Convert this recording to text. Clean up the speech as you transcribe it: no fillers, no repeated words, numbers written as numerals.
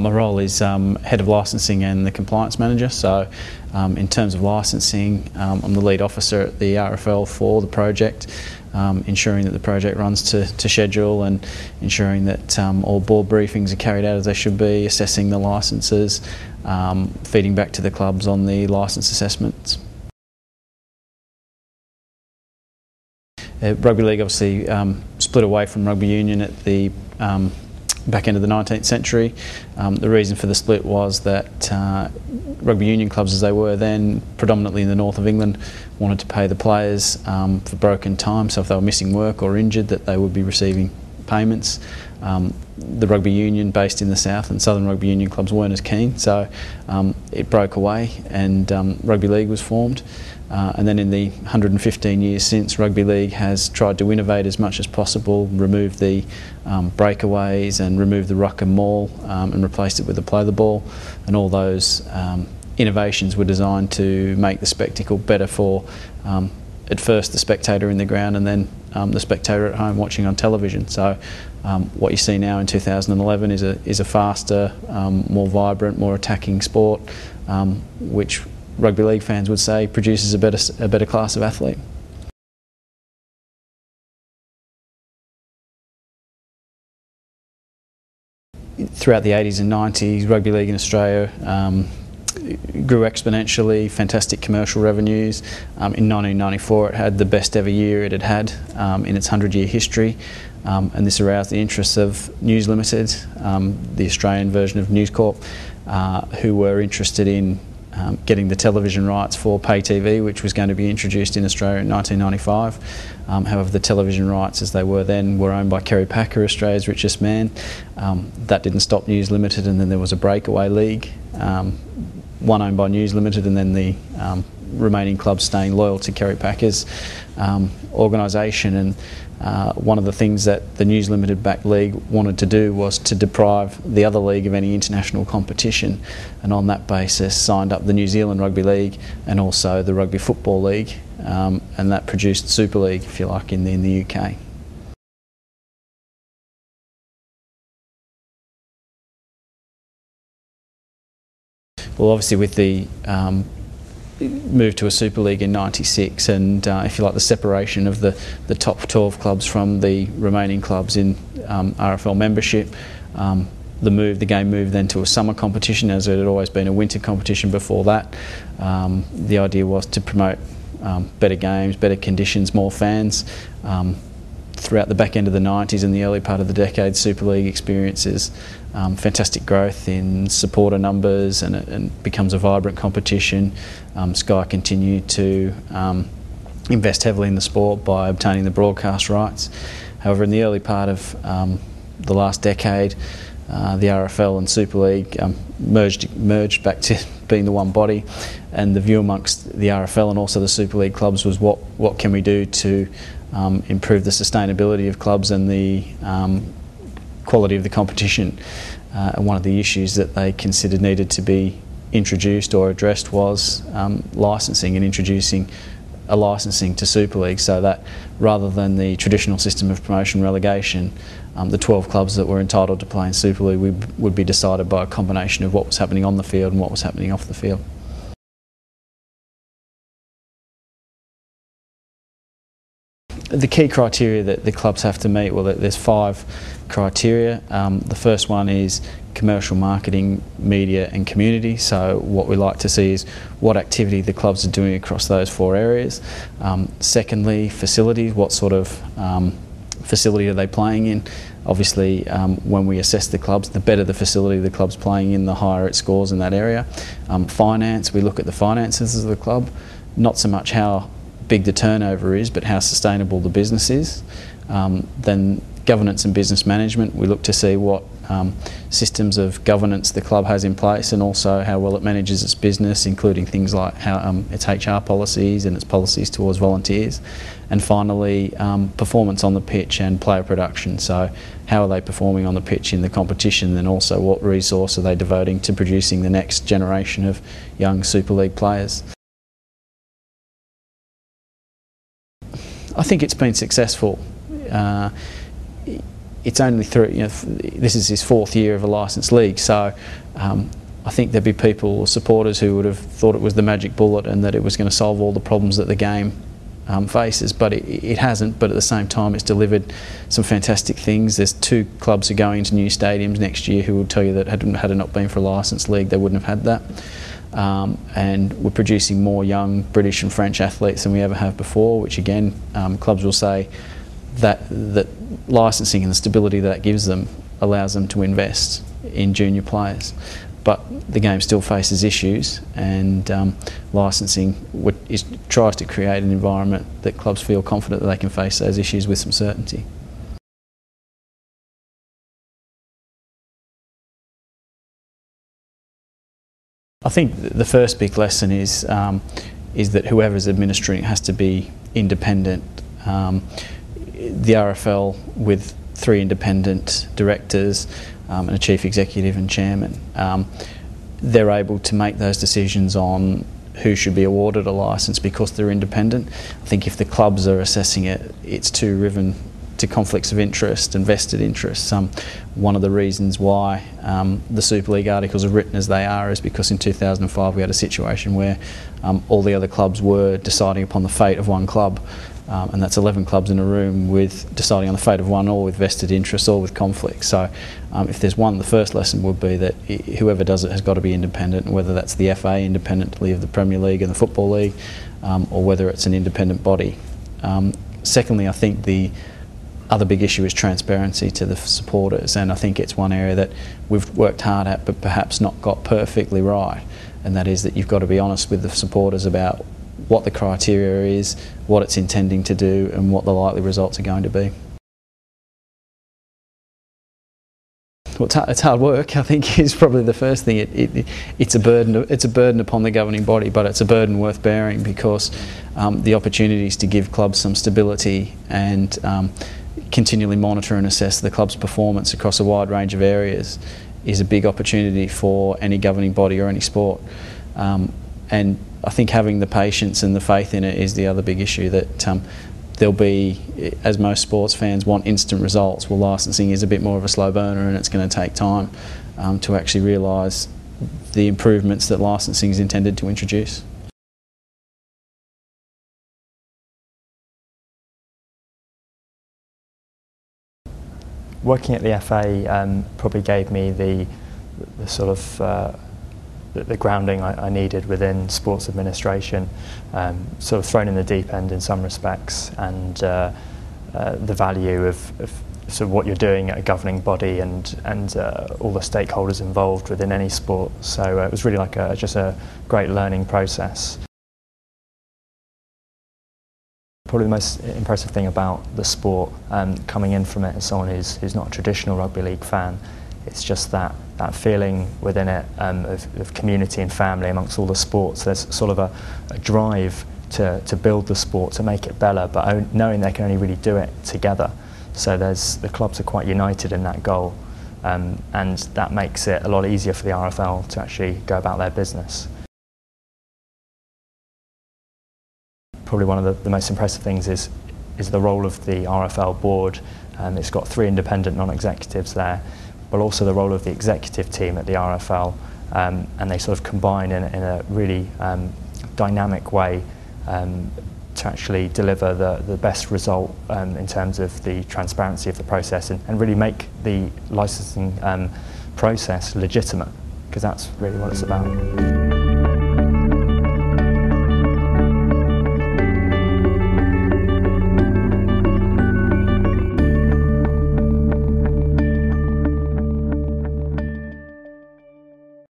My role is Head of Licensing and the Compliance Manager. So in terms of licensing, I'm the lead officer at the RFL for the project, ensuring that the project runs to schedule and ensuring that all board briefings are carried out as they should be, assessing the licences, feeding back to the clubs on the licence assessments. Rugby league obviously split away from rugby union at the back end of the 19th century. The reason for the split was that rugby union clubs, as they were then, predominantly in the north of England, wanted to pay the players for broken time, so if they were missing work or injured, that they would be receiving payments. The rugby union based in the south and southern rugby union clubs weren't as keen, so it broke away and rugby league was formed. And then in the 115 years since, rugby league has tried to innovate as much as possible, remove the breakaways and remove the ruck and maul and replaced it with the play the ball, and all those innovations were designed to make the spectacle better for at first the spectator in the ground and then the spectator at home watching on television. So what you see now in 2011 is a faster, more vibrant, more attacking sport, which rugby league fans would say produces a better class of athlete. Throughout the 80s and 90s, rugby league in Australia grew exponentially, fantastic commercial revenues. In 1994 it had the best ever year it had had in its 100-year history, and this aroused the interest of News Limited, the Australian version of News Corp, who were interested in getting the television rights for pay TV, which was going to be introduced in Australia in 1995. However, the television rights as they were then were owned by Kerry Packer, Australia's richest man. That didn't stop News Limited, and then there was a breakaway league, one owned by News Limited, and then the remaining clubs staying loyal to Kerry Packer's organisation. And one of the things that the News Limited backed league wanted to do was to deprive the other league of any international competition, and on that basis signed up the New Zealand Rugby League and also the Rugby Football League, and that produced Super League, if you like, in the UK. Well, obviously with the moved to a Super League in '96, and if you like, the separation of the top 12 clubs from the remaining clubs in RFL membership, the game moved then to a summer competition, as it had always been a winter competition before that. The idea was to promote better games, better conditions, more fans. Throughout the back end of the 90s and the early part of the decade, Super League experiences fantastic growth in supporter numbers, and it becomes a vibrant competition. Sky continued to invest heavily in the sport by obtaining the broadcast rights. However, in the early part of the last decade, the RFL and Super League merged back to being the one body, and the view amongst the RFL and also the Super League clubs was what can we do to improve the sustainability of clubs and the quality of the competition. And one of the issues that they considered needed to be introduced or addressed was licensing, and introducing a licensing to Super League, so that rather than the traditional system of promotion relegation, the 12 clubs that were entitled to play in Super League would be decided by a combination of what was happening on the field and what was happening off the field. The key criteria that the clubs have to meet, well, there's 5 criteria. The first one is commercial, marketing, media and community. So what we like to see is what activity the clubs are doing across those 4 areas. Secondly, facilities. What sort of facility are they playing in? Obviously, when we assess the clubs, the better the facility the club's playing in, the higher it scores in that area. Finance, we look at the finances of the club, not so much how big the turnover is, but how sustainable the business is. Then governance and business management, we look to see what systems of governance the club has in place, and also how well it manages its business, including things like how its HR policies and its policies towards volunteers. And finally, performance on the pitch and player production. So how are they performing on the pitch in the competition, and also what resource are they devoting to producing the next generation of young Super League players. I think it's been successful. it's only through, this is his 4th year of a licensed league, so I think there'd be people or supporters who would have thought it was the magic bullet and that it was going to solve all the problems that the game faces, but it hasn't. But at the same time, it's delivered some fantastic things. There's 2 clubs who are going into new stadiums next year who will tell you that had it not been for a licensed league, they wouldn't have had that. And we're producing more young British and French athletes than we ever have before, which again, clubs will say that licensing and the stability that gives them allows them to invest in junior players. But the game still faces issues, and licensing tries to create an environment that clubs feel confident that they can face those issues with some certainty. I think the first big lesson is that whoever's administering it has to be independent. The RFL, with 3 independent directors and a chief executive and chairman, they're able to make those decisions on who should be awarded a licence because they're independent. I think if the clubs are assessing it, it's too riven to conflicts of interest and vested interests. One of the reasons why the Super League articles are written as they are is because in 2005 we had a situation where all the other clubs were deciding upon the fate of one club, and that's 11 clubs in a room with deciding on the fate of one, all with vested interests, all with conflicts. So if there's one, the first lesson would be that whoever does it has got to be independent, and whether that's the FA independently of the Premier League and the Football League, or whether it's an independent body. Secondly, I think the other big issue is transparency to the supporters, and I think it's one area that we've worked hard at but perhaps not got perfectly right, and that is that you've got to be honest with the supporters about what the criteria is, what it's intending to do, and what the likely results are going to be. Well, it's hard work, I think, is probably the first thing. It's a burden. It's a burden upon the governing body, but it's a burden worth bearing because the opportunities to give clubs some stability and continually monitor and assess the club's performance across a wide range of areas is a big opportunity for any governing body or any sport. And I think having the patience and the faith in it is the other big issue, that there'll be, as most sports fans want instant results, well, licensing is a bit more of a slow burner, and it's going to take time to actually realise the improvements that licensing is intended to introduce. Working at the FA probably gave me the sort of the grounding I needed within sports administration, sort of thrown in the deep end in some respects, and the value of sort of what you're doing at a governing body and all the stakeholders involved within any sport. So it was really like just a great learning process. Probably the most impressive thing about the sport, coming in from it as someone who's not a traditional rugby league fan, it's just that feeling within it of community and family amongst all the sports. There's sort of a drive to build the sport, to make it better, but knowing they can only really do it together. So the clubs are quite united in that goal, and that makes it a lot easier for the RFL to actually go about their business. Probably one of the most impressive things is the role of the RFL board. It's got 3 independent non-executives there, but also the role of the executive team at the RFL, and they sort of combine in a really dynamic way to actually deliver the best result in terms of the transparency of the process, and really make the licensing process legitimate, because that's really what it's about.